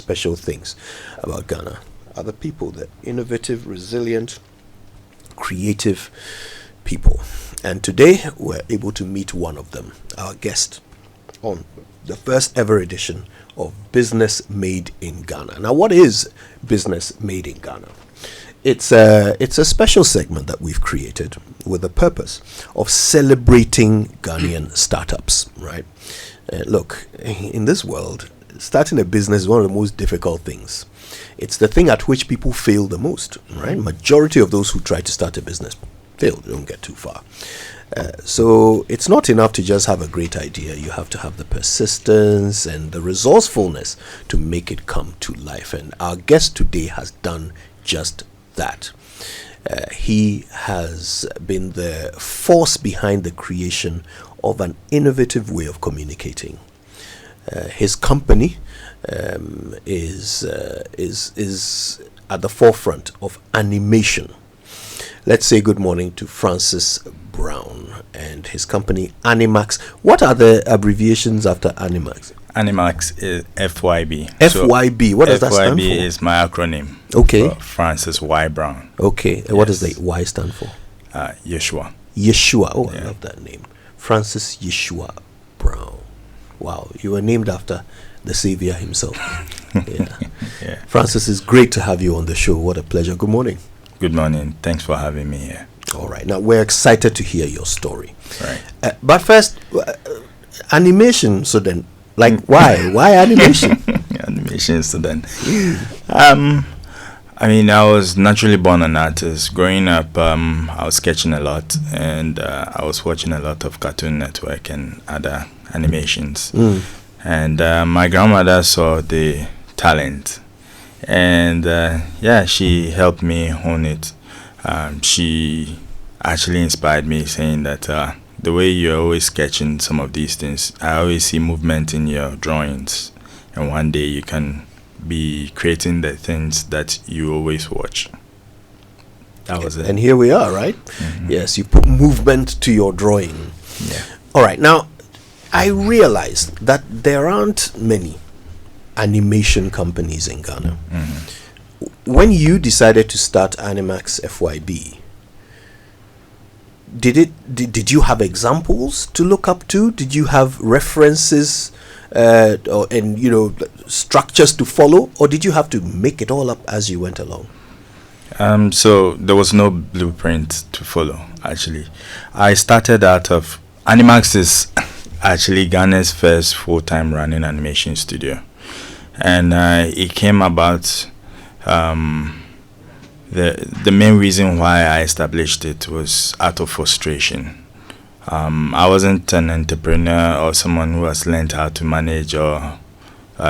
special things about Ghana are the people, the innovative, resilient, creative people. And today we're able to meet one of them, our guest on the first ever edition of Business Made in Ghana. Now, what is Business Made in Ghana? It's a special segment that we've created with the purpose of celebrating Ghanaian startups, right? Look, in this world, starting a business is one of the most difficult things. It's the thing at which people fail the most, right? Majority of those who try to start a business fail, they don't get too far. So it's not enough to just have a great idea. You have to have the persistence and the resourcefulness to make it come to life. And our guest today has done just that. He has been the force behind the creation of an innovative way of communicating. His company is at the forefront of animation. Let's say good morning to Francis Brown and his company Animax. What are the abbreviations after Animax? Animax is FYB. FYB. What does that stand for? FYB is my acronym. Okay. For Francis Y. Brown. Okay. Yes. What does the Y stand for? Yeshua. Yeshua. Oh, Yeah. I love that name. Francis Yeshua Brown. Wow. You were named after the Savior himself. Yeah. Yeah. Francis, it's great to have you on the show. What a pleasure. Good morning. Good morning. Thanks for having me here. All right. Now, we're excited to hear your story. Right. But first, animation. So then, why? Why animation? Animation student. I was naturally born an artist. Growing up, I was sketching a lot, and I was watching a lot of Cartoon Network and other animations. And my grandmother saw the talent, and she helped me hone it. She actually inspired me, saying that the way you're always sketching some of these things, I always see movement in your drawings, and one day you can be creating the things that you always watch. That was it. And here we are, right? Mm-hmm. Yes, you put movement to your drawing. Yeah. All right. Now, I realized that there aren't many animation companies in Ghana. Mm-hmm. When you decided to start Animax FYB, did you have examples to look up to? Did you have references and structures to follow, or did you have to make it all up as you went along? So there was no blueprint to follow. Actually, I started out of Animax is actually Ghana's first full-time running animation studio, and it came about. The main reason why I established it was out of frustration. I wasn't an entrepreneur or someone who has learned how to manage or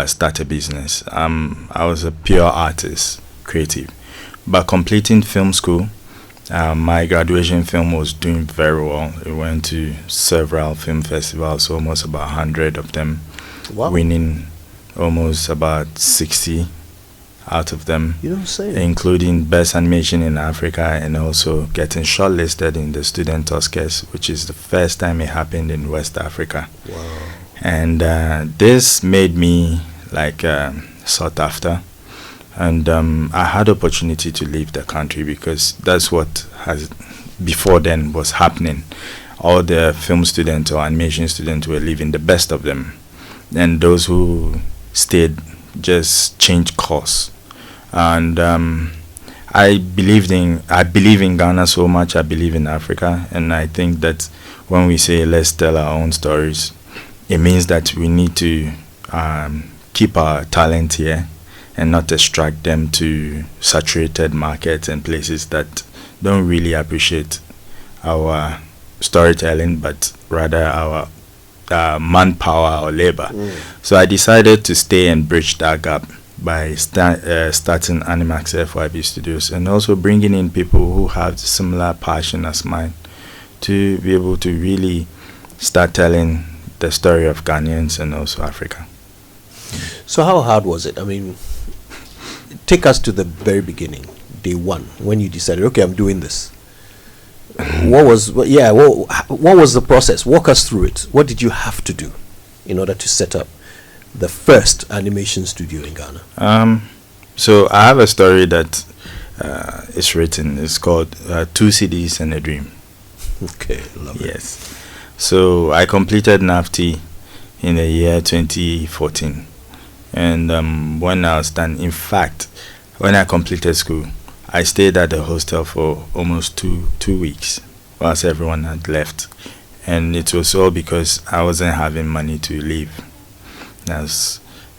start a business. I was a pure artist, creative. But completing film school, my graduation film was doing very well. It went to several film festivals, almost about 100 of them, Wow. winning almost about 60 out of them, You don't say. including Best Animation in Africa, and also getting shortlisted in the Student Oscars, which is the first time it happened in West Africa. Wow. And this made me sought after, and I had opportunity to leave the country because that's what has before then was happening. All the film students or animation students were leaving, the best of them, and those who stayed just changed course. And I believe in Ghana so much. I believe in Africa, and I think that when we say let's tell our own stories, it means that we need to keep our talent here and not extract them to saturated markets and places that don't really appreciate our storytelling, but rather our manpower or labor. So I decided to stay and bridge that gap by starting Animax FYB Studios, and also bringing in people who have similar passion as mine to be able to really start telling the story of Ghanaians and also Africa. So how hard was it? I mean, take us to the very beginning, day one, when you decided, okay, I'm doing this. What was the process? Walk us through it. What did you have to do in order to set up the first animation studio in Ghana? So I have a story that is written. It's called Two Cedis and a Dream. Okay, love it. Yes. So I completed NAFTI in the year 2014. And when I was done, in fact, when I completed school, I stayed at the hostel for almost two weeks whilst everyone had left. And it was all because I wasn't having money to leave.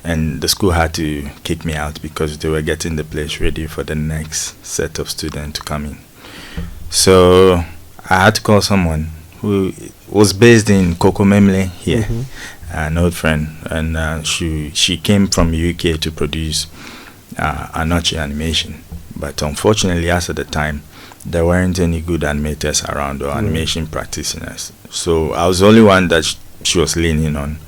And the school had to kick me out because they were getting the place ready for the next set of students to come in. So I had to call someone who was based in Kokomemle here, an old friend, and she came from UK to produce Anoche animation. But unfortunately, as at the time, there weren't any good animators around or animation practitioners. So I was the only one that she was leaning on.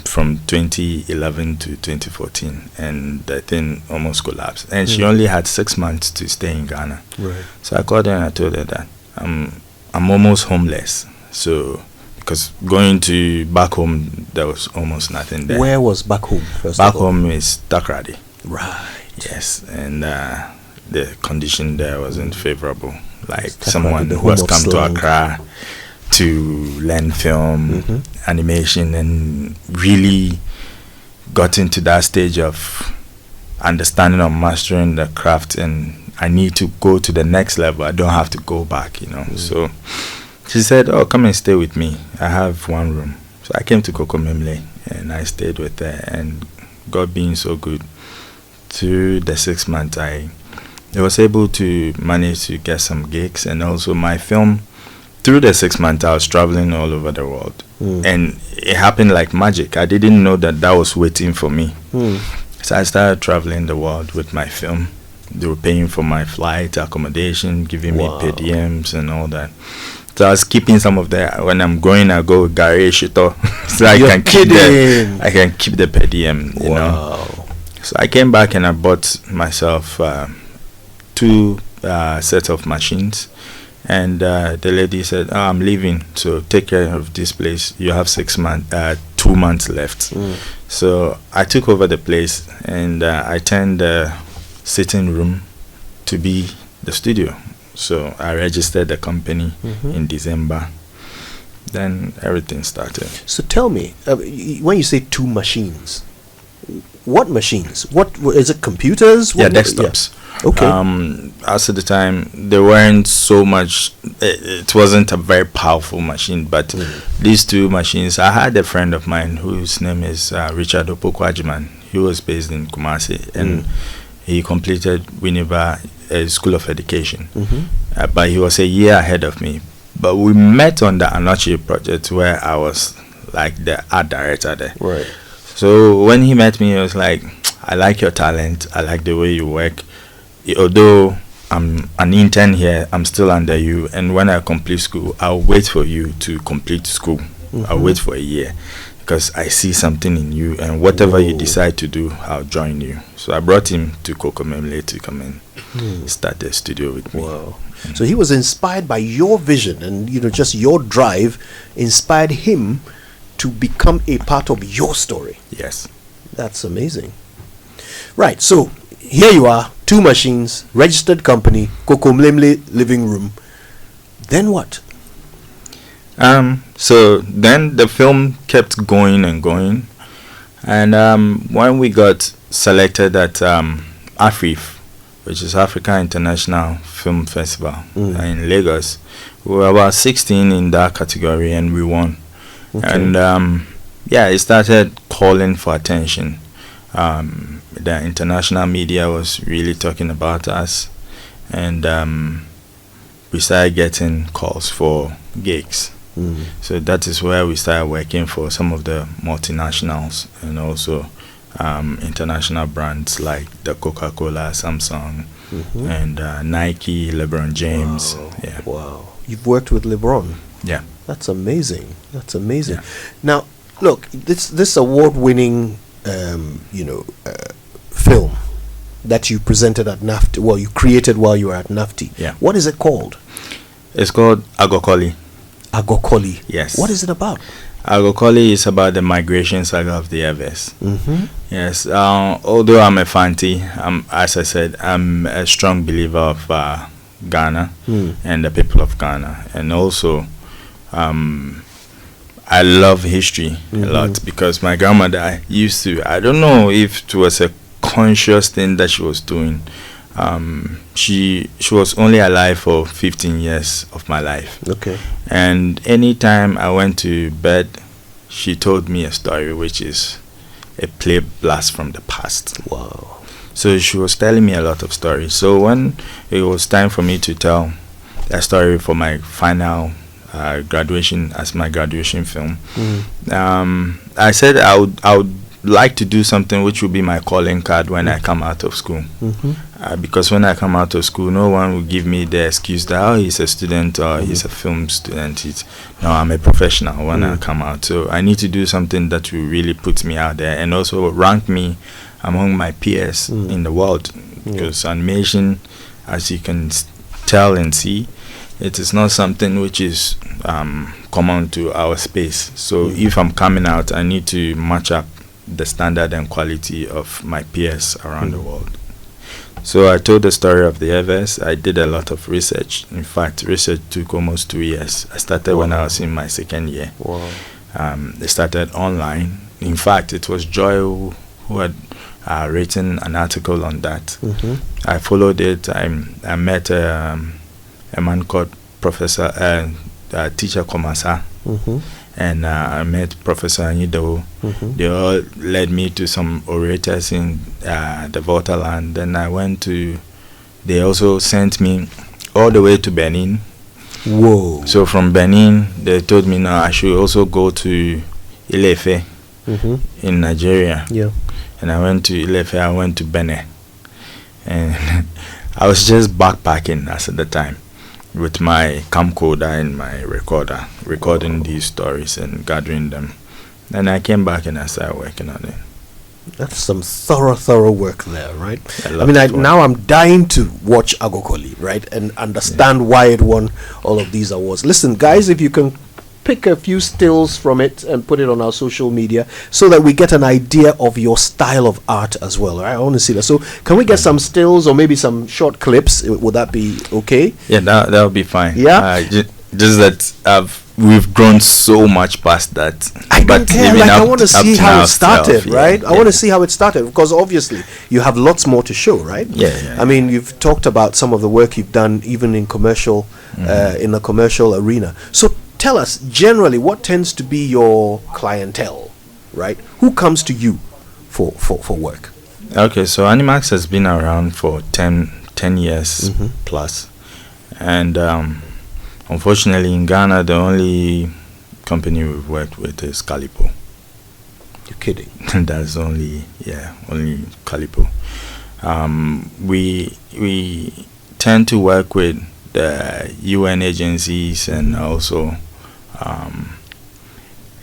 From 2011 to 2014, and the thing almost collapsed. And she only had 6 months to stay in Ghana. Right. So I called her and I told her that I'm almost homeless. So because going to back home, there was almost nothing there. Where was back home? Back home is Takrady. Right. Yes, and the condition there wasn't favorable. Like Takrady, someone who has come to Accra to learn film, animation, and really got into that stage of understanding or mastering the craft, and I need to go to the next level. I don't have to go back, So she said, "Oh, come and stay with me. I have one room." So I came to Kokomemle and I stayed with her, and God being so good, through the 6 months I was able to manage to get some gigs, and also my film. Through the 6 months, I was traveling all over the world, and it happened like magic. I didn't know that was waiting for me. So I started traveling the world with my film. They were paying for my flight, accommodation, giving me per diems and all that. So I was keeping some of that. When I'm going, I go garage it all, so I can keep the per diem. You know. So I came back and I bought myself 2 sets of machines. And the lady said, "Oh, I'm leaving, so take care of this place. You have 2 months left." So I took over the place, and I turned the sitting room to be the studio. So I registered the company in December. Then everything started. So tell me, when you say 2 machines, what machines? What is it? Computers? Desktops. Yeah. Okay. As at the time, there weren't so much. It wasn't a very powerful machine, but these 2 machines. I had a friend of mine whose name is Richard Opokwajiman. He was based in Kumasi, and he completed Winneba School of Education. But he was a year ahead of me. But we met on the Anoche project, where I was like the art director there. Right. So when he met me, he was like, "I like your talent. I like the way you work. Although I'm an intern here, I'm still under you, and when I complete school, I'll wait for you to complete school. I'll wait for a year, because I see something in you, and whatever you decide to do, I'll join you." So I brought him to Kokomemle to come and start the studio with me. Wow. So he was inspired by your vision, and just your drive inspired him to become a part of your story. Yes. That's amazing. Right, so here you are, 2 machines, registered company, Kokomemle living room. Then what? So then the film kept going and going, and when we got selected at AFRIF, which is Africa International Film Festival in Lagos, we were about 16 in that category, and we won. And it started calling for attention. The international media was really talking about us, and we started getting calls for gigs. So that is where we started working for some of the multinationals, and also international brands like the Coca-Cola, Samsung, and Nike, LeBron James. Wow. You've worked with LeBron. Yeah. That's amazing. Yeah. Now, look, this award-winning film that you presented at NAFTI, well, you created while you were at NAFTI. Yeah. What is it called? It's called Agokoli. Agokoli. Yes. What is it about? Agokoli is about the migration saga of the Eves. Mm-hmm. Yes. Although I'm a Fanti, as I said, I'm a strong believer of Ghana and the people of Ghana, and also I love history a lot, because my grandmother used to, I don't know if it was a conscious thing that she was doing. She was only alive for 15 years of my life. Okay. And anytime I went to bed, she told me a story which is a play blast from the past. Wow. So she was telling me a lot of stories. So when it was time for me to tell a story for my final graduation, as my graduation film, I said I would like to do something which will be my calling card when I come out of school. Because when I come out of school, no one will give me the excuse that he's a student or he's a film student. No, I'm a professional when I come out. So I need to do something that will really put me out there and also rank me among my peers in the world. Because animation, as you can tell and see, it is not something which is common to our space. So if I'm coming out, I need to match up the standard and quality of my peers around the world. So I told the story of the Eves. I did a lot of research. In fact, research took almost 2 years. I started when I was in my second year. Wow. They started online. In fact, it was Joy who had written an article on that. I followed it. I met a man called Teacher Komasa, and I met Professor Anido. They all led me to some orators in the Voltaland. Then I went to, they also sent me all the way to Benin. Whoa. So from Benin, they told me now I should also go to Ilefe in Nigeria. Yeah. And I went to Ilefe, I went to Benin. And I was just backpacking as at the time, with my camcorder and my recorder, recording these stories and gathering them. Then I came back and I started working on it. That's some thorough work there, right? I mean, now I'm dying to watch Agokoli, right, and understand why it won all of these awards. Listen, guys, if you can pick a few stills from it and put it on our social media so that we get an idea of your style of art as well, right? I want to see that. So can we get some stills or maybe some short clips? Would that be okay? Yeah, that would be fine. Yeah. Just that we've grown so much past that. I don't care. Like, I want to see how it started, right? I want to see how it started, because obviously you have lots more to show, right? Yeah. I mean, you've talked about some of the work you've done even in commercial, in the commercial arena. So tell us, generally, what tends to be your clientele, right? Who comes to you for work? Okay, so Animax has been around for 10 years plus. And unfortunately, in Ghana, the only company we've worked with is Calipo. You're kidding. That's only Calipo. We tend to work with the UN agencies and also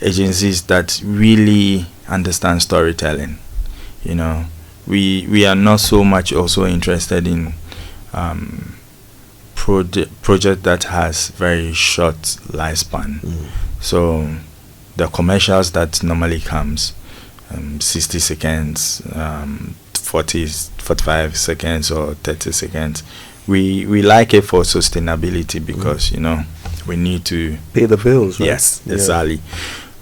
agencies that really understand storytelling. You know, we are not so much also interested in project that has very short lifespan. So the commercials that normally comes 60 seconds, 45 seconds or 30 seconds, we like it for sustainability, because you know, we need to pay the bills, right? Yes, exactly.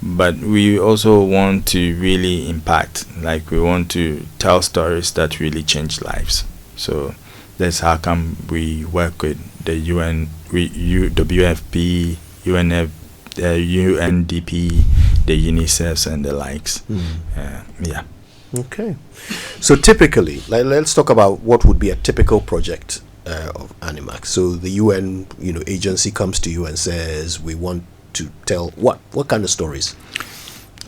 But we also want to really impact, like we want to tell stories that really change lives. So that's how come we work with the UN, WFP, UNDP, the UNICEF and the likes. Yeah. Okay. So typically, let's talk about what would be a typical project of Animax. So the UN, agency comes to you and says, we want to tell what kind of stories?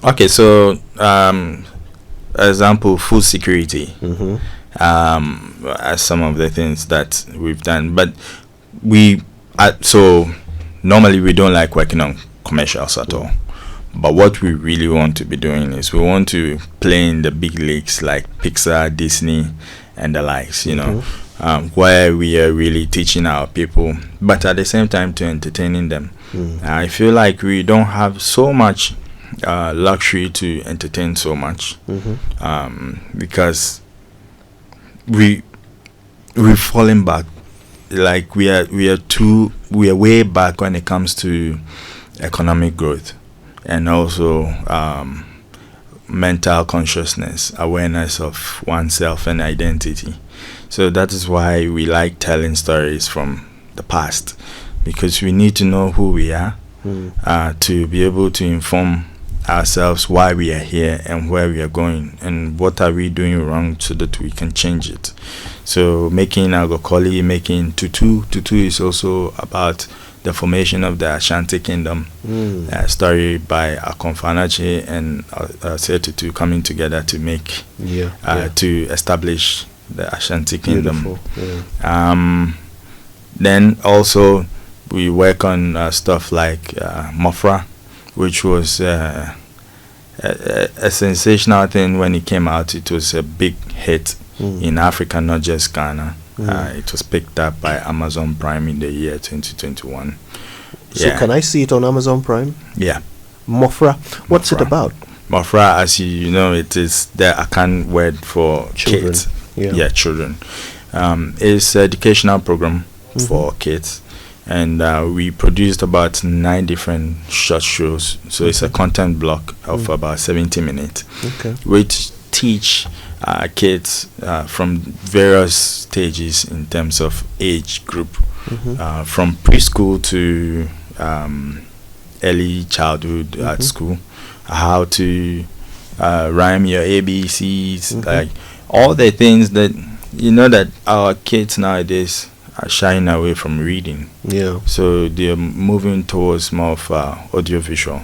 Okay, so example, food security. As some of the things that we've done, but so normally we don't like working on commercials at all. But what we really want to be doing is we want to play in the big leagues like Pixar, Disney, and the likes, where we are really teaching our people, but at the same time to entertaining them. I feel like we don't have so much luxury to entertain so much, because we've fallen back. Like we are way back when it comes to economic growth, and also mental consciousness, awareness of oneself and identity. So that is why we like telling stories from the past, because we need to know who we are, to be able to inform ourselves why we are here and where we are going and what are we doing wrong, so that we can change it. So making agokoli, making tutu is also about the formation of the Ashanti Kingdom, story by Akonfanache and Setutu coming together to make to establish the Ashanti Kingdom. Then also we work on stuff like Mofra, which was a sensational thing when it came out. It was a big hit in Africa, not just Ghana. It was picked up by Amazon Prime in the year 2021. So can I see it on Amazon Prime? Yeah. Mofra. What's it about? Mofra, as you know, it is the Akan word for Children. kids. Yeah, children. It's an educational program for kids. And we produced about 9 different short shows. So it's a content block of about 70 minutes, which teach kids from various stages in terms of age group, from preschool to early childhood at school, how to rhyme your ABCs, like all the things that that our kids nowadays are shying away from reading. So they're moving towards more of audiovisual.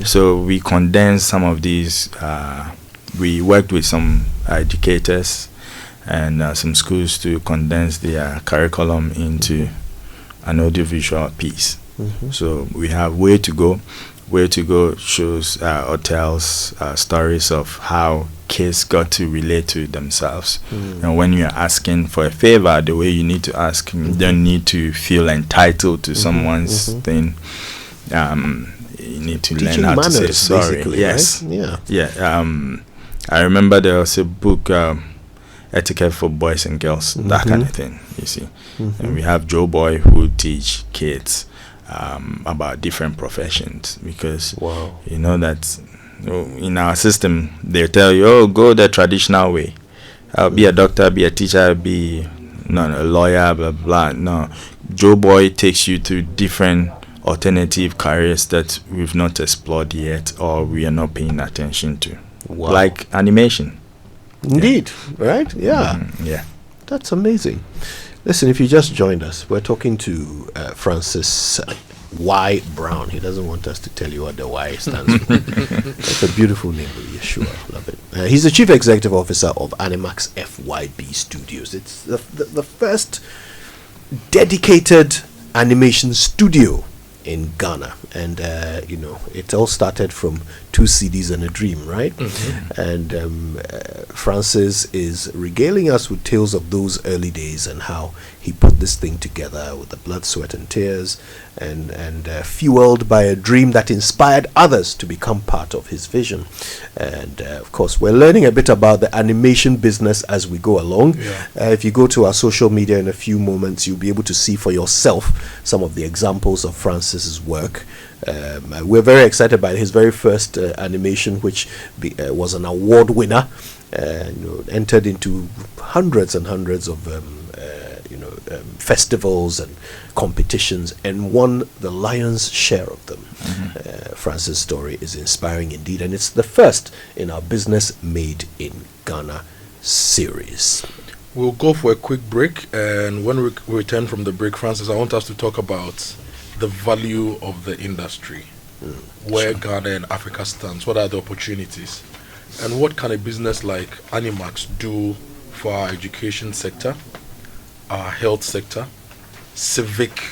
So we condensed some of these. We worked with some educators and some schools to condense their curriculum into an audiovisual piece. So we have Way to Go. Way to Go shows or tells stories of how kids got to relate to themselves. And when you're asking for a favor, the way you need to ask, you don't need to feel entitled to someone's thing. You need to Teaching learn how to say manners, sorry. Yes. Right? I remember there was a book, Etiquette for Boys and Girls, that kind of thing, you see. And we have Joe Boy who teach kids about different professions, because you know that in our system they tell you, oh, go the traditional way, be a doctor, be a teacher, be a lawyer, blah blah. No, Joe Boy takes you to different alternative careers that we've not explored yet, or we are not paying attention to, like animation. Indeed. Right? That's amazing. Listen, if you just joined us, we're talking to Francis Y. Brown. He doesn't want us to tell you what the Y stands for. That's a beautiful name, but yeah, sure, love it. He's the Chief Executive Officer of Animax FYB Studios. It's the first dedicated animation studio in Ghana, and it all started from 2 CDs and a dream, right? And Francis is regaling us with tales of those early days and how he put this thing together with the blood, sweat and tears, and fueled by a dream that inspired others to become part of his vision. And of course, we're learning a bit about the animation business as we go along. If you go to our social media in a few moments, you'll be able to see for yourself some of the examples of Francis's work. We're very excited by his very first animation, which was an award winner, entered into hundreds and hundreds of festivals and competitions, and won the lion's share of them. Francis' story is inspiring indeed, and it's the first in our Business Made in Ghana series. We'll go for a quick break, and when we return from the break, Francis, I want us to talk about the value of the industry, where Ghana and Africa stands, what are the opportunities, and what can a business like Animax do for our education sector, our health sector, civic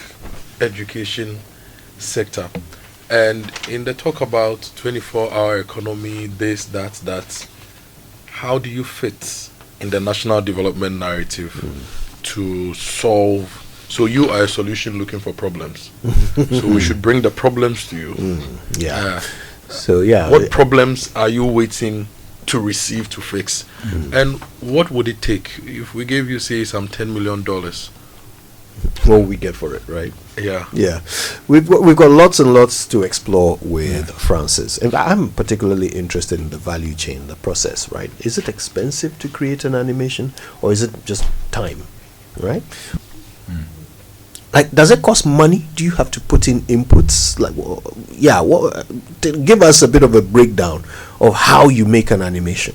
education sector. And in the talk about 24-hour economy, this, that, how do you fit in the national development narrative to solve So you are a solution looking for problems. So we should bring the problems to you. Yeah. So yeah. What problems are you waiting to receive to fix? And what would it take if we gave you, say, some $10 million? What we get for it, right? Yeah. Yeah, we've got lots and lots to explore with Francis. And I'm particularly interested in the value chain, the process, right? Is it expensive to create an animation, or is it just time, right? Like, does it cost money? Do you have to put in inputs? Like, give us a bit of a breakdown of how you make an animation.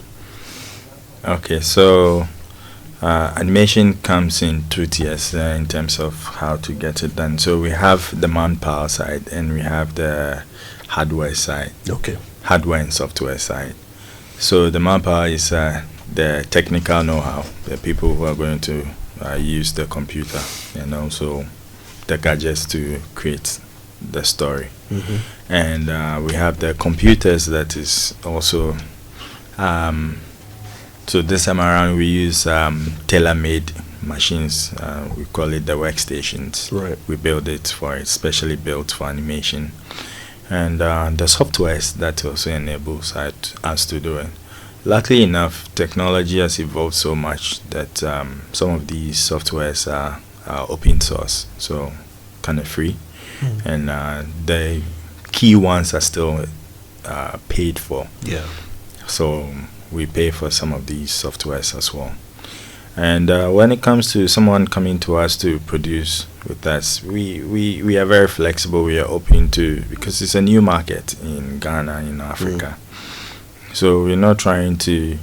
Okay, so animation comes in two tiers in terms of how to get it done. So we have the manpower side and we have the hardware side. Okay. Hardware and software side. So the manpower is the technical know-how, the people who are going to use the computer, and also the gadgets to create the story. And we have the computers that is also so this time around we use tailor-made machines. We call it the workstations. Right. We build it for it, specially built for animation. And the softwares that also enables us to do it. Luckily enough, technology has evolved so much that some of these softwares are open source, so kind of free. And the key ones are still paid for. Yeah. So we pay for some of these softwares as well. And when it comes to someone coming to us to produce with us, we are very flexible. We are open to, because it's a new market in Ghana, in Africa. So we're not trying to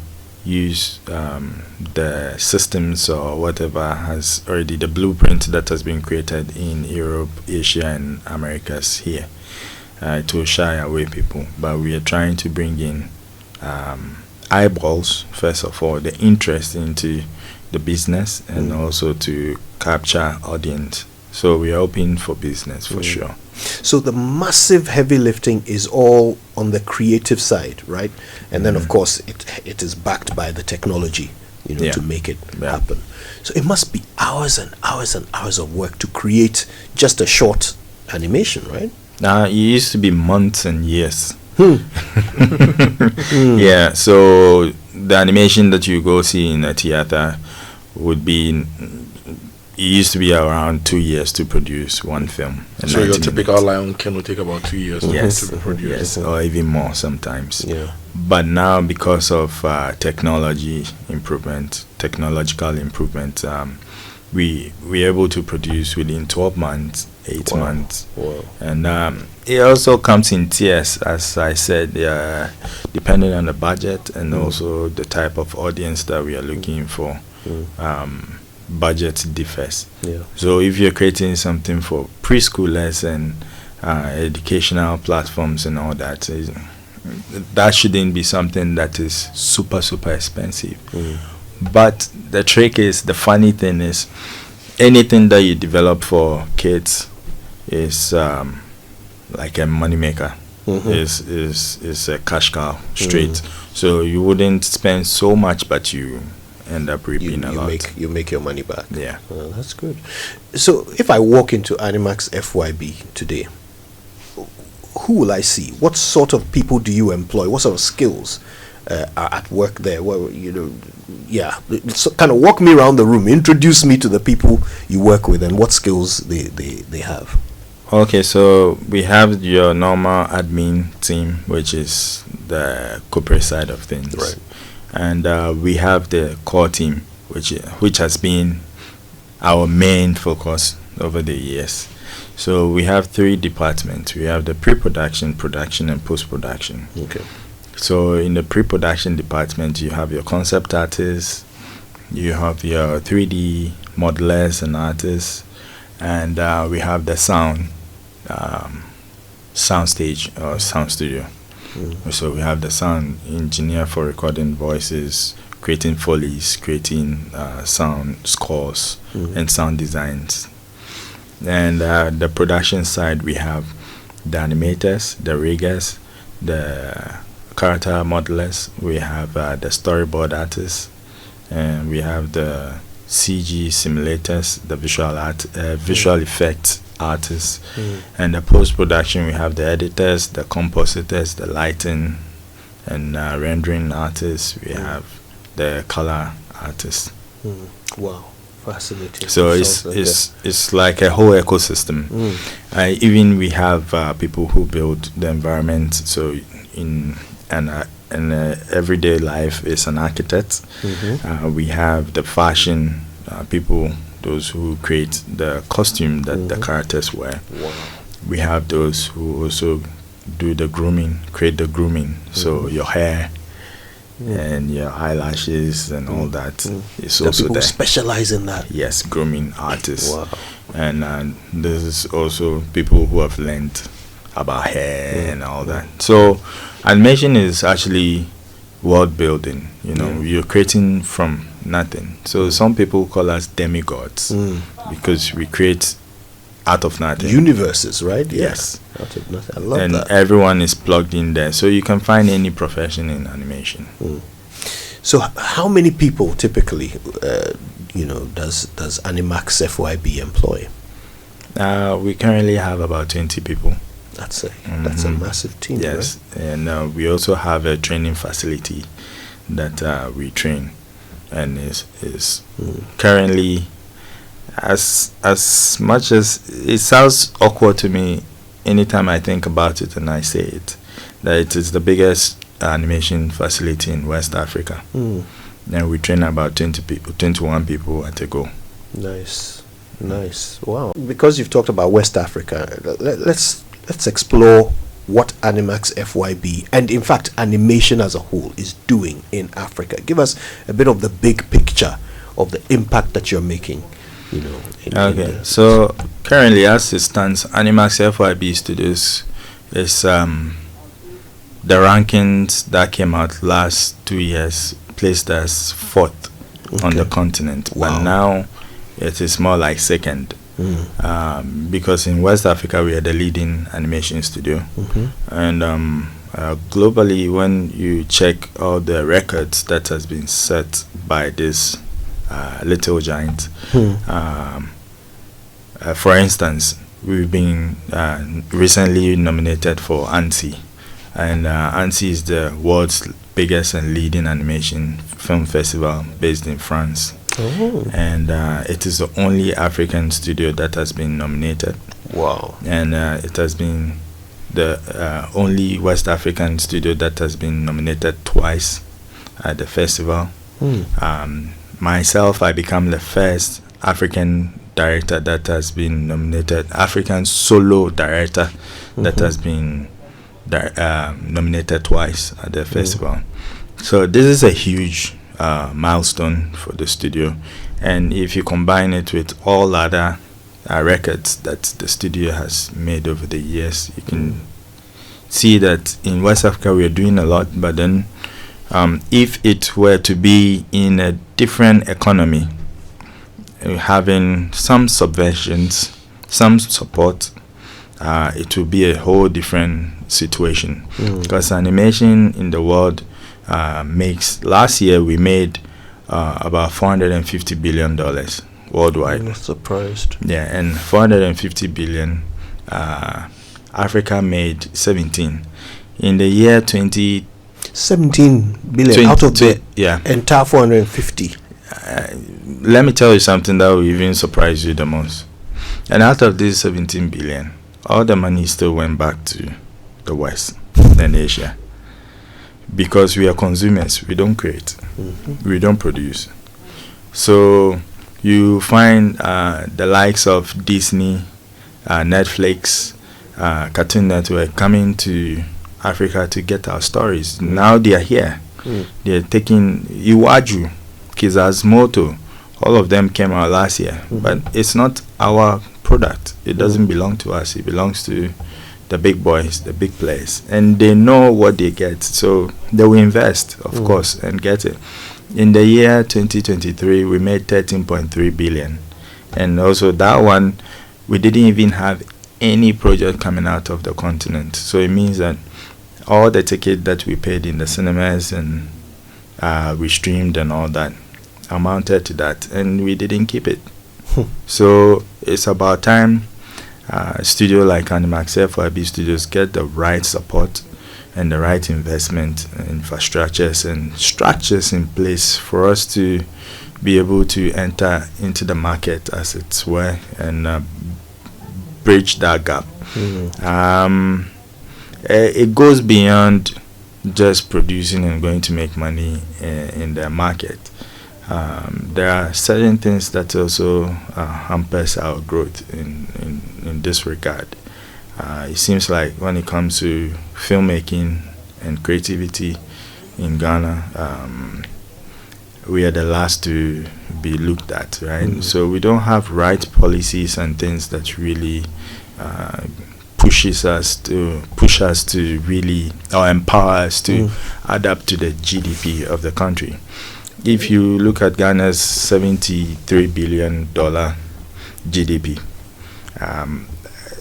use the systems or whatever has already, the blueprint that has been created in Europe, Asia and Americas here to shy away people. But we are trying to bring in eyeballs, first of all, the interest into the business, and also to capture audience. So we are open for business for sure. So the massive heavy lifting is all on the creative side, right? And then of course it is backed by the technology, to make it happen. So it must be hours and hours and hours of work to create just a short animation, right? It used to be months and years. Yeah, so the animation that you go see in a theater would be, it used to be around 2 years to produce one film. So your typical Lion King will take about 2 years to be produced. Yes, or even more sometimes. Yeah. But now, because of technological improvement, we're able to produce within 12 months, 8 months. Wow. And it also comes in tiers, as I said, depending on the budget and also the type of audience that we are looking for. Budget differs. Yeah. So if you're creating something for preschoolers and educational platforms and all that, that shouldn't be something that is super expensive. But the trick is, the funny thing is, anything that you develop for kids is like a moneymaker. Is a cash cow straight. So you wouldn't spend so much, but you end up reaping a lot. You make your money back. Yeah. That's good. So if I walk into Animax FYB today, who will I see? What sort of people do you employ? What sort of skills are at work there? Well, so kind of walk me around the room. Introduce me to the people you work with and what skills they have. Okay, so we have your normal admin team, which is the corporate side of things. Right. And we have the core team, which has been our main focus over the years. So we have 3 departments. We have the pre-production, production, and post-production. Okay. So in the pre-production department, you have your concept artists, you have your 3D modelers and artists, and we have the sound stage or sound studio. So we have the sound engineer for recording voices, creating follies, creating sound scores, and sound designs. And the production side, we have the animators, the riggers, the character modelers, we have the storyboard artists, and we have the CG simulators, the visual effects artists, and the post-production we have the editors, the compositors, the lighting and rendering artists. We have the color artists. Wow, fascinating. So it's like a whole ecosystem. Even we have people who build the environment. So in everyday life is an architect. We have the fashion people, those who create the costume that the characters wear. Wow. We have those who also do the grooming, create the grooming. So your hair and your eyelashes and all that is also people there. Specialize in that. Yes, grooming artists. Wow. And this is also people who have learned about hair and all that. So animation is actually world building. You're creating from nothing. So some people call us demigods because we create out of nothing. Universes, right? Yes. Out of nothing. I love and that. Everyone is plugged in there. So you can find any profession in animation. So how many people typically, does Animax FYB employ? We currently have about 20 people. That's a massive team. Yes, right? and we also have a training facility that we train, and is currently, as much as it sounds awkward to me anytime I think about it and I say it, that it is the biggest animation facility in West Africa. And we train about 21 people at a go. Nice. Wow. Because you've talked about West Africa, let's explore what Animax FYB and in fact animation as a whole is doing in Africa. Give us a bit of the big picture of the impact that you're making. So currently, as it stands, Animax FYB Studios is the rankings that came out last 2 years placed us fourth on the continent. Wow. But now it is more like second. Because in West Africa we are the leading animation studio, and globally, when you check all the records that has been set by this little giant, for instance, we've been recently nominated for ANSI, and ANSI is the world's biggest and leading animation film festival based in France. And it is the only African studio that has been nominated. Wow. And it has been the only West African studio that has been nominated twice at the festival. Myself, I become the first African director that has been nominated, African solo director that has been nominated twice at the festival. So this is a huge milestone for the studio, and if you combine it with all other records that the studio has made over the years, you can see that in West Africa we are doing a lot. But then if it were to be in a different economy, having some subventions, some support, it will be a whole different situation, because animation in the world makes, last year we made about $450 billion worldwide. I'm not surprised. Yeah, and 450 billion, Africa made 17 in the year 17 billion out of the entire 450. Let me tell you something that will even surprise you the most. And out of this 17 billion, all the money still went back to the West and Asia. Because we are consumers, we don't create, we don't produce. So you find the likes of Disney, Netflix, Cartoon Network coming to Africa to get our stories. Now they are here. They're taking Iwaju, Kiza's Moto, all of them came out last year. But it's not our product. It doesn't belong to us. It belongs to the big boys, the big players, and they know what they get, so they will invest, of course, and get it. In the year 2023, we made 13.3 billion, and also that one, we didn't even have any project coming out of the continent. So it means that all the ticket that we paid in the cinemas and we streamed and all that, amounted to that, and we didn't keep it. So it's about time a studio like Animax, FYB Studios get the right support and the right investment infrastructures and structures in place for us to be able to enter into the market, as it were, and bridge that gap. It goes beyond just producing and going to make money in the market. There are certain things that also hampers our growth in this regard. It seems like when it comes to filmmaking and creativity in Ghana, we are the last to be looked at, right? So we don't have right policies and things that really push us to really, or empower us to adapt to the GDP of the country. If you look at Ghana's $73 billion GDP,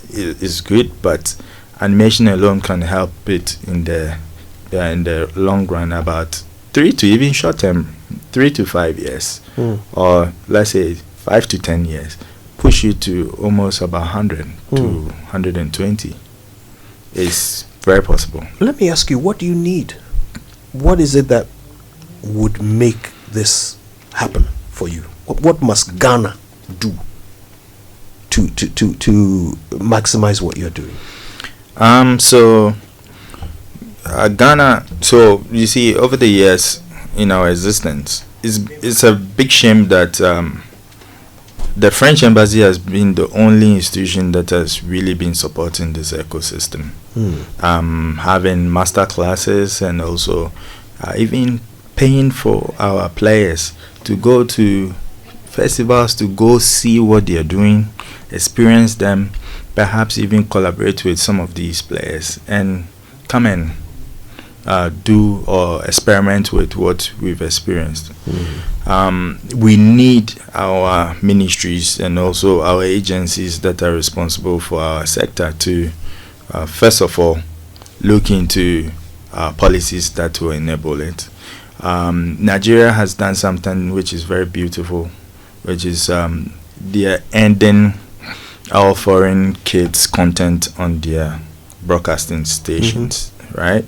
it's good, but animation alone can help it in the long run, about 3 to even short term, 3 to 5 years, or let's say 5 to 10 years, push you to almost about 100 to 120. It's very possible. Let me ask you, what do you need? What is it that would make this happen for you? What must Ghana do to maximize what you're doing? So Ghana, so you see, over the years in our existence, it's a big shame that the French embassy has been the only institution that has really been supporting this ecosystem, having master classes and also even paying for our players to go to festivals, to go see what they are doing, experience them, perhaps even collaborate with some of these players and come and do or experiment with what we've experienced. We need our ministries and also our agencies that are responsible for our sector to first of all look into policies that will enable it. Nigeria has done something which is very beautiful, which is they're ending all foreign kids content on their broadcasting stations, right?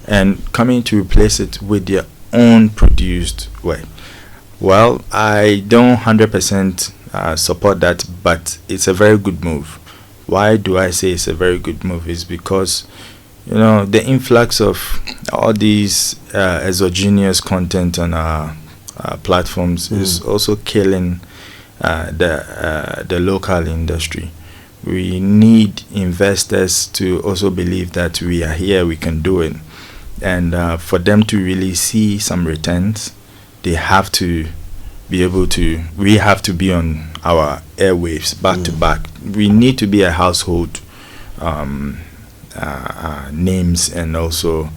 And coming to replace it with their own produced way. Well, I don't 100% support that, but it's a very good move. Why do I say it's a very good move? Is because, you know, the influx of all these exogenous content on our platforms is also killing the local industry. We need investors to also believe that we are here, we can do it. And for them to really see some returns, they have to be able to, we have to be on our airwaves back to back. We need to be a household names and also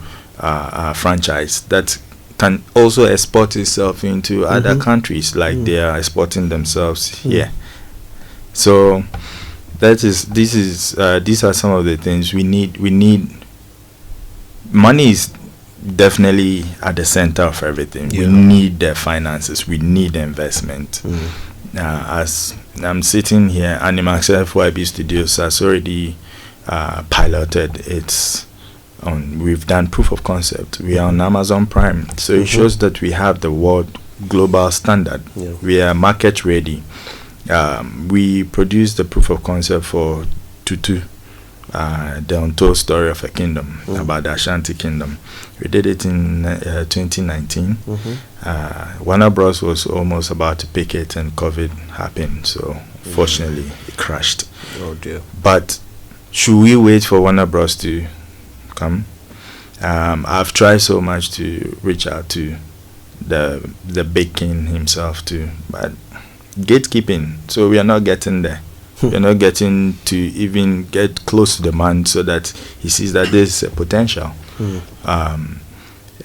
franchise that can also export itself into other countries like they are exporting themselves here. So these are some of the things we need. Money is definitely at the center of everything. We need the finances. We need investment. As I'm sitting here, Animax FYB Studios has already piloted its on. We've done proof of concept. We are on Amazon Prime, so it shows that we have the world global standard. We are market ready. We produced the proof of concept for Tutu, the untold story of a kingdom, about the Ashanti kingdom. We did it in 2019. Warner Bros was almost about to pick it and COVID happened, so fortunately it crashed. Oh dear. But should we wait for Warner Bros to come? I've tried so much to reach out to the big king himself too, but gatekeeping, so we are not getting there. We're not getting to even get close to the man so that he sees that there's a potential.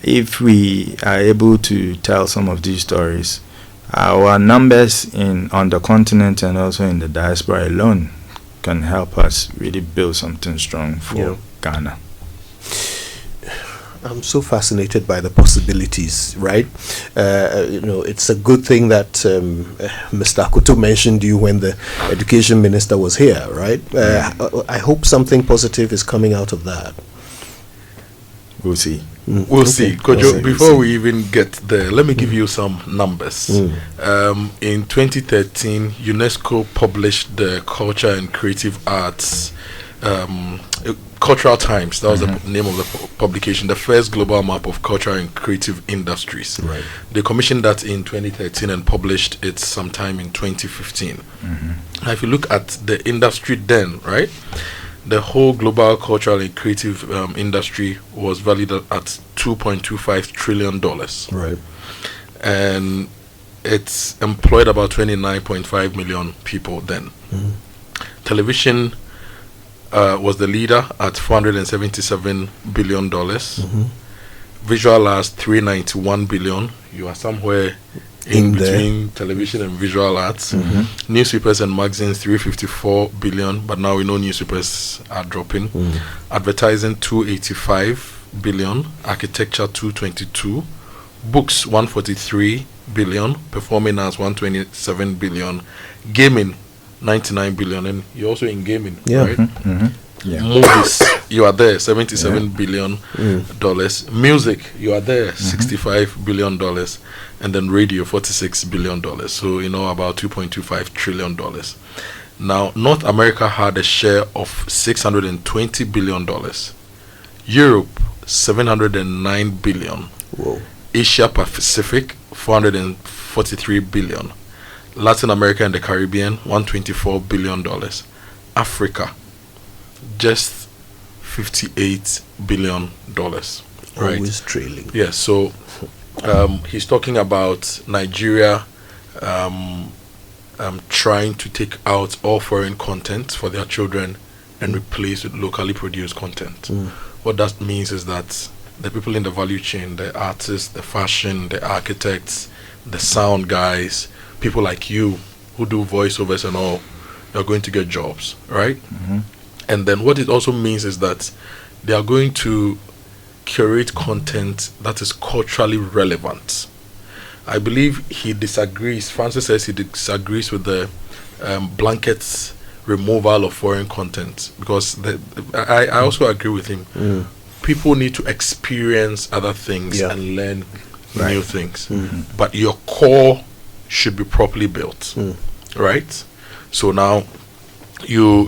If we are able to tell some of these stories, our numbers on the continent and also in the diaspora alone can help us really build something strong for Ghana. I'm so fascinated by the possibilities, right? It's a good thing that Mr. Akutu mentioned you when the education minister was here, right? I hope something positive is coming out of that. We'll see. We'll see. Kojo, before we even get there, let me give you some numbers. In 2013, UNESCO published the Culture and Creative Arts Cultural Times. That was the name of the publication, the first global map of culture and creative industries. Right. They commissioned that in 2013 and published it sometime in 2015. Now, if you look at the industry then, right, the whole global cultural and creative industry was valued at $2.25 trillion. Right. And it's employed about 29.5 million people then. Television was the leader at $477 billion. Visual arts, $391 billion. You are somewhere in between television and visual arts. Newspapers and magazines, $354 billion, but now we know newspapers are dropping. Advertising, $285 billion. Architecture, $222. Books, $143 billion. Performing arts, $127 billion. Gaming, $99 billion, and you're also in gaming, right? Movies, you are there, $77 billion. Music, you are there, $65 billion, and then radio, $46 billion. So about $2.25 trillion. Now, North America had a share of $620 billion. Europe, $709 billion. Whoa. Asia Pacific, $443 billion. Latin America and the Caribbean, $124 billion. Africa, just $58 billion. Right? Always trailing. Yeah, so he's talking about Nigeria trying to take out all foreign content for their children and replace with locally produced content. What that means is that the people in the value chain, the artists, the fashion, the architects, the sound guys, people like you who do voiceovers and all, you're going to get jobs, right? And then what it also means is that they are going to curate content that is culturally relevant. I believe he disagrees. Francis says he disagrees with the blankets removal of foreign content, because I also agree with him. People need to experience other things and learn new things, but your core should be properly built, right? So now you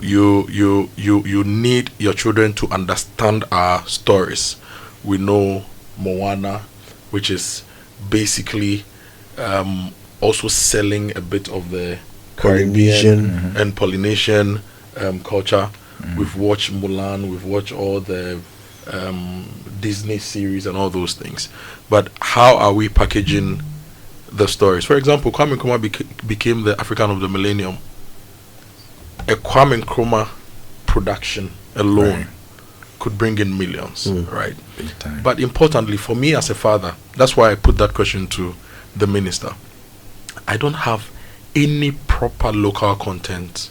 need your children to understand our stories. We know Moana, which is basically also selling a bit of the Caribbean and Polynesian culture. We've watched Mulan, we've watched all the Disney series and all those things, but how are we packaging the stories? For example, Kwame Nkrumah became the African of the millennium. A Kwame Nkrumah production alone could bring in millions, right? Big time. But importantly, for me as a father, that's why I put that question to the minister. I don't have any proper local content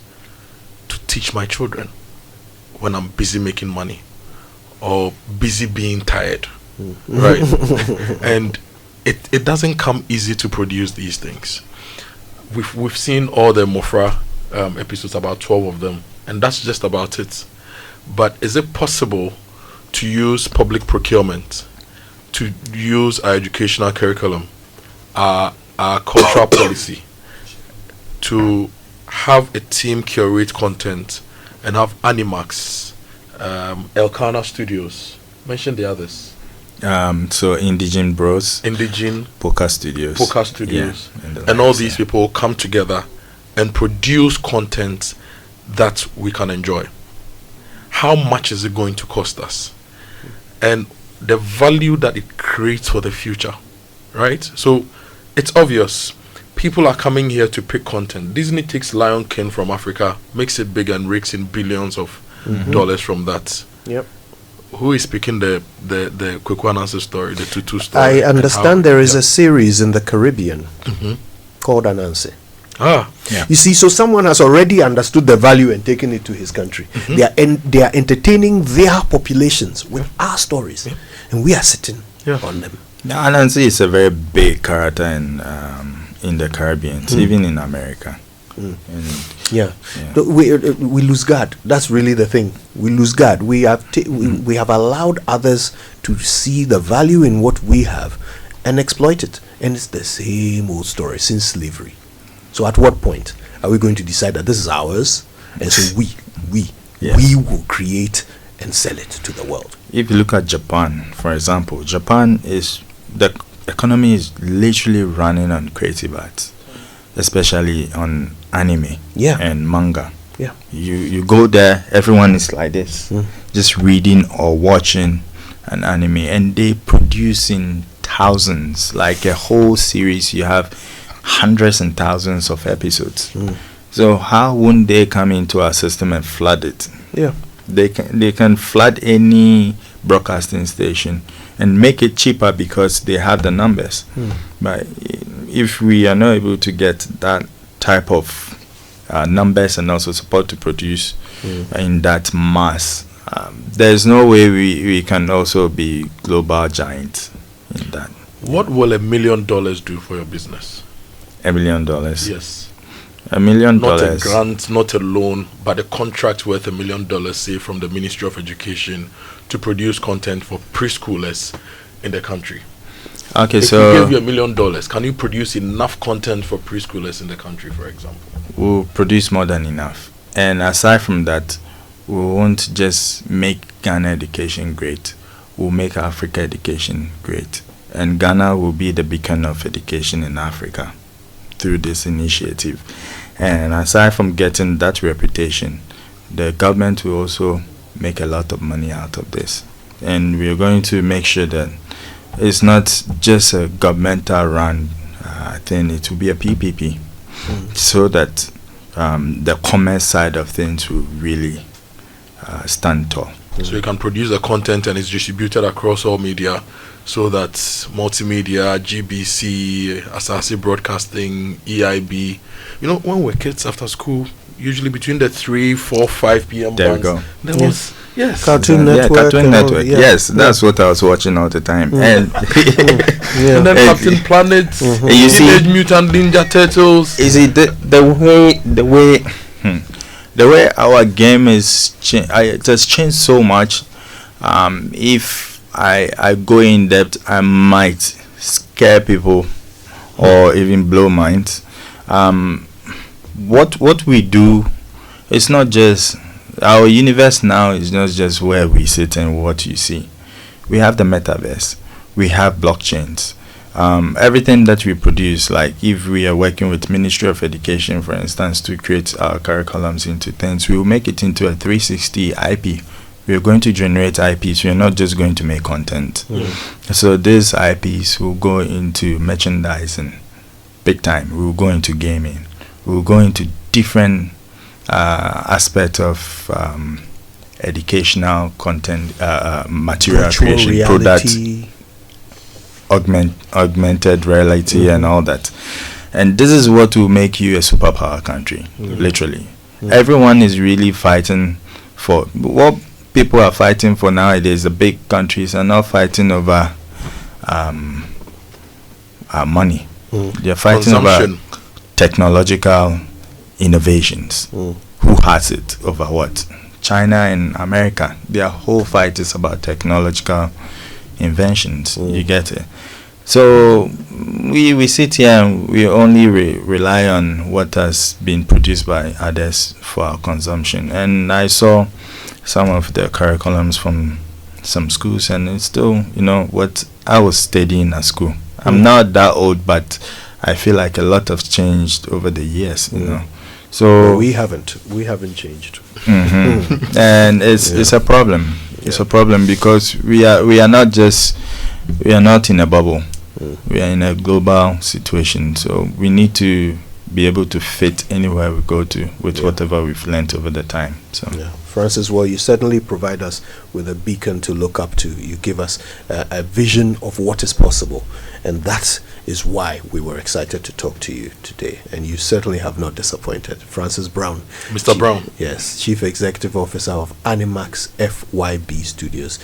to teach my children when I'm busy making money or busy being tired, right? And it doesn't come easy to produce these things. We've seen all the Mofra episodes, about 12 of them, and that's just about it. But is it possible to use public procurement, to use our educational curriculum, our cultural policy, to have a team curate content and have Animax, Elkanah Studios, mention the others. So Indigene Bros, Poker Studios, and all these people come together and produce content that we can enjoy. How much is it going to cost us? And the value that it creates for the future, right? So it's obvious. People are coming here to pick content. Disney takes Lion King from Africa, makes it big, and rakes in billions of dollars from that. Yep. Who is picking the Kweku Anansi story, the Tutu story? I understand there is a series in the Caribbean called Anansi. Yeah. You see, so someone has already understood the value and taken it to his country. They are entertaining their populations with our stories, and we are sitting on them. Now, Anansi is a very big character in the Caribbean, even in America. We lose guard. That's really the thing. We lose guard. We have allowed others to see the value in what we have and exploit it, and it's the same old story since slavery. So at what point are we going to decide that this is ours, and so we will create and sell it to the world? If you look at Japan, for example, the economy is literally running on creative arts, especially on anime and manga. Yeah. You go there, everyone is like this, just reading or watching an anime, and they produce in thousands, like a whole series. You have hundreds and thousands of episodes. So how wouldn't they come into our system and flood it? Yeah. They can flood any broadcasting station and make it cheaper because they have the numbers. But if we are not able to get that type of numbers and also support to produce in that mass, there's no way we can also be global giants in that. What will $1 million do for your business? $1 million? Yes. $1 million. Not a grant, not a loan, but a contract worth $1 million, say, from the Ministry of Education to produce content for preschoolers in the country. Okay, if so we give you $1 million, can you produce enough content for preschoolers in the country, for example? We'll produce more than enough. And aside from that, we won't just make Ghana education great. We'll make Africa education great. And Ghana will be the beacon of education in Africa through this initiative. And aside from getting that reputation, the government will also make a lot of money out of this. And we're going to make sure that it's not just a governmental run thing, it will be a PPP, so that the commerce side of things will really stand tall. So you can produce the content and it's distributed across all media, so that multimedia, GBC, Asasi Broadcasting, EIB, when we were kids after school, usually between the 3, 4, 5 p.m. There we bands, go. there was Cartoon Network. Cartoon Network. Yes, that's what I was watching all the time. And and then Captain Planet, you see, Teenage Mutant Ninja Turtles. Is it the way our game is it has changed so much. If I go in depth, I might scare people or even blow minds. What we do, it's not just our universe now is not just where we sit and what you see. We have the metaverse, we have blockchains. Everything that we produce, like if we are working with Ministry of Education, for instance, to create our curriculums into things, we will make it into a 360 IP. We are going to generate IPs. We are not just going to make content. So these IPs will go into merchandising big time. We will go into gaming. We will go into different aspects of educational content, material Virtual creation, reality. product, augmented reality, and all that. And this is what will make you a superpower country, literally. Everyone is really fighting for what people are fighting for nowadays. The big countries are not fighting over money. They're fighting over technological innovations. Who has it over what? China and America. Their whole fight is about technological inventions. You get it? So we sit here and we only rely on what has been produced by others for our consumption. And I saw some of the curriculums from some schools, and it's still, what I was studying at school. I'm not that old, but I feel like a lot has changed over the years, So we haven't changed. And it's a problem. It's a problem because we are not in a bubble. We are in a global situation. So we need to be able to fit anywhere we go to with whatever we've learned over the time. So Francis, well, you certainly provide us with a beacon to look up to. You give us a vision of what is possible, and that is why we were excited to talk to you today. And you certainly have not disappointed. Francis Brown. Mr. Brown. Yes, Chief Executive Officer of Animax FYB Studios.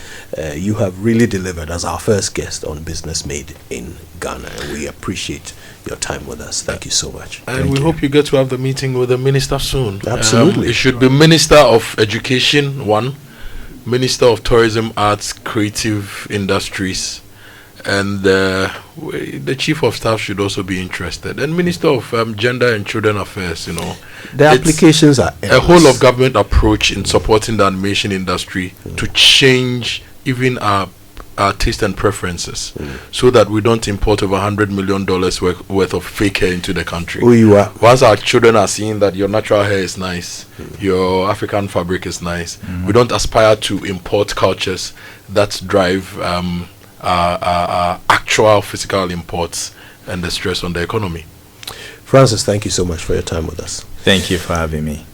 You have really delivered as our first guest on Business Made in Ghana, and we appreciate your time with us. Thank you so much. And we hope you get to have the meeting with the minister soon. Absolutely. It should be Minister of Education, one, Minister of Tourism, Arts, Creative Industries, and the Chief of Staff should also be interested. And Minister of Gender and Children Affairs, The applications are endless. A whole of government approach in supporting the animation industry to change even our taste and preferences, so that we don't import over $100 million worth of fake hair into the country. Who you are. Once our children are seeing that your natural hair is nice, your African fabric is nice, we don't aspire to import cultures that drive actual physical imports and the stress on the economy. Francis, thank you so much for your time with us. Thank you for having me.